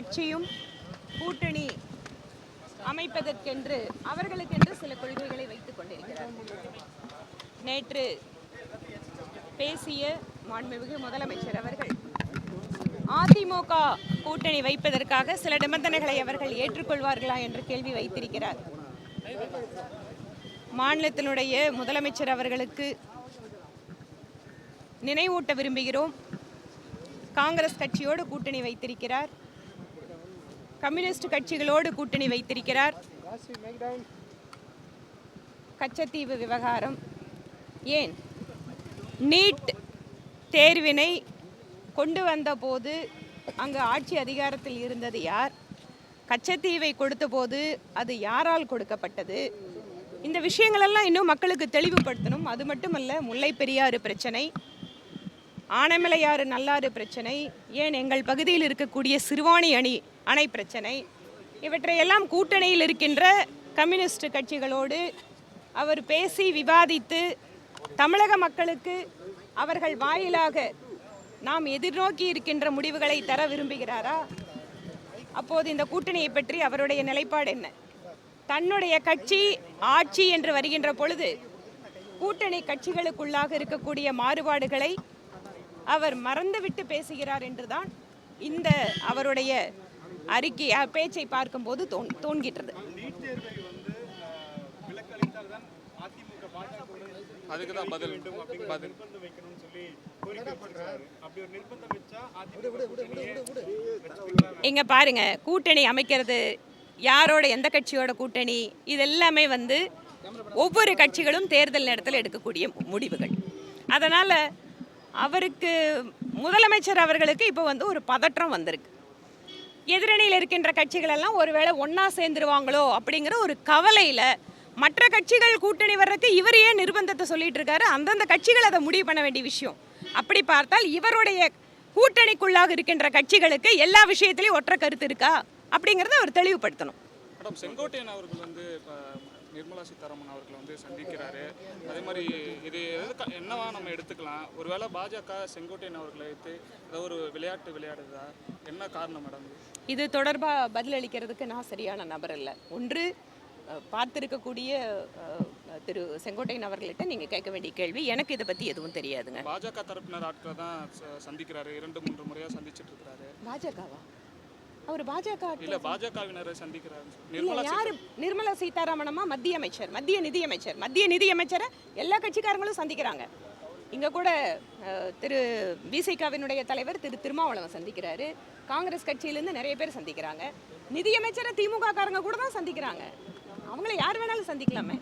கட்சியும் கூட்டணி அமைப்பதற்கென்று அவர்களுக்கென்று சில கொள்கைகளை வைத்துக் கொண்டிருக்கிறார்கள். நேற்று பேசிய மாண்புமிகு முதலமைச்சர் அவர்கள் அதிமுக கூட்டணி வைப்பதற்காக சில நிபந்தனைகளை அவர்கள் ஏற்றுக்கொள்வார்களா என்ற கேள்வி வைத்திருக்கிறார். மாநிலத்தினுடைய முதலமைச்சர் அவர்களுக்கு நினைவூட்ட விரும்புகிறோம். காங்கிரஸ் கட்சியோடு கூட்டணி வைத்திருக்கிறார், கம்யூனிஸ்ட் கட்சிகளோடு கூட்டணி வைத்திருக்கிறார். கச்சத்தீவு விவகாரம், ஏன் நீட் தேர்வினை கொண்டு வந்த போது அங்கு ஆட்சி அதிகாரத்தில் இருந்தது யார்? கச்சத்தீவை கொடுத்த போது அது யாரால் கொடுக்கப்பட்டது? இந்த விஷயங்களெல்லாம் இன்னும் மக்களுக்கு தெளிவுபடுத்தணும். அது மட்டுமல்ல, முல்லை பெரியாறு பிரச்சனை, ஆனைமலையாறு நல்லாறு பிரச்சனை, ஏன் எங்கள் பகுதியில் இருக்கக்கூடிய சிறுவாணி அணை பிரச்சனை, இவற்றையெல்லாம் கூட்டணியில் இருக்கின்ற கம்யூனிஸ்ட் கட்சிகளோடு அவர் பேசி விவாதித்து தமிழக மக்களுக்கு அவர்கள் வாயிலாக நாம் எதிர்நோக்கி இருக்கின்ற முடிவுகளை தர விரும்புகிறாரா? அப்போது இந்த கூட்டணியை பற்றி அவருடைய நிலைப்பாடு என்ன? தன்னுடைய கட்சி ஆட்சி என்று வருகின்ற பொழுது கூட்டணி கட்சிகளுக்குள்ளாக இருக்கக்கூடிய மாறுபாடுகளை அவர் மறந்துவிட்டு பேசுகிறார் என்றுதான் இந்த அவருடைய அறிக்கை பேச்சை பார்க்கும்போது தோன்கின்றது. இங்க பாருங்க, கூட்டணி அமைக்கிறது யாரோட, எந்த கட்சியோட கூட்டணி, இதெல்லாமே ஒவ்வொரு கட்சிகளும் தேர்தல் நேரத்தில் எடுக்கக்கூடிய முடிவுகள். அதனால அவருக்கு, முதலமைச்சர் அவர்களுக்கு இப்போ ஒரு பதற்றம் வந்திருக்கு. எதிரணியில் இருக்கின்ற கட்சிகள் எல்லாம் ஒருவேளை ஒன்னா சேர்ந்துருவாங்களோ அப்படிங்கிற ஒரு கவலையில மற்ற கட்சிகள் கூட்டணி வர்றதுக்கு இவர் ஏன் நிர்பந்தத்தை சொல்லிட்டு இருக்காரு? அந்தந்த கட்சிகள் அதை முடிவு பண்ண வேண்டிய விஷயம். அப்படி பார்த்தால் இவருடைய கூட்டணிக்குள்ளாக இருக்கின்ற கட்சிகளுக்கு எல்லா விஷயத்திலையும் ஒற்றை கருத்து இருக்கா அப்படிங்கிறத அவர் தெளிவுபடுத்தணும். மேடம், செங்கோட்டையன் அவர்கள் நிர்மலா சீதாராமன் அவர்களை சந்திக்கிறாரு. அதே மாதிரி இது என்னவா நம்ம எடுத்துக்கலாம்? ஒருவேளை பாஜக செங்கோட்டையன் அவர்களை வைத்து ஏதோ ஒரு விளையாட்டு விளையாடுதா? என்ன காரணம் மேடம்? இது தொடர்பாக பதிலளிக்கிறதுக்கு நான் சரியான நபர் இல்லை. ஒன்று, பார்த்திருக்கக்கூடிய திரு செங்கோட்டையன் அவர்கள்ட்ட நீங்கள் கேட்க வேண்டிய கேள்வி. எனக்கு இதை பற்றி எதுவும் தெரியாதுங்க. பாஜக தரப்பினர் ஆட்களை தான் சந்திக்கிறாரு, 2-3 முறையாக சந்திச்சுட்டு இருக்கிறாரு. பாஜகவா? அவர் பாஜக இல்ல, பாஜகவினரை சந்திக்கிறாரு. யாரு? நிர்மலா சீதாராமனமா? மத்திய அமைச்சர், மத்திய நிதியமைச்சர். மத்திய நிதியமைச்சரை எல்லா கட்சிக்காரங்களும் சந்திக்கிறாங்க. இங்கே கூட திரு விசிகாவினுடைய தலைவர் திரு திருமாவளவன் சந்திக்கிறாரு. காங்கிரஸ் கட்சியிலேருந்து நிறைய பேர் சந்திக்கிறாங்க. நிதியமைச்சரை திமுக காரங்க கூட தான் சந்திக்கிறாங்க. அவங்கள யார் வேணாலும் சந்திக்கலாமே.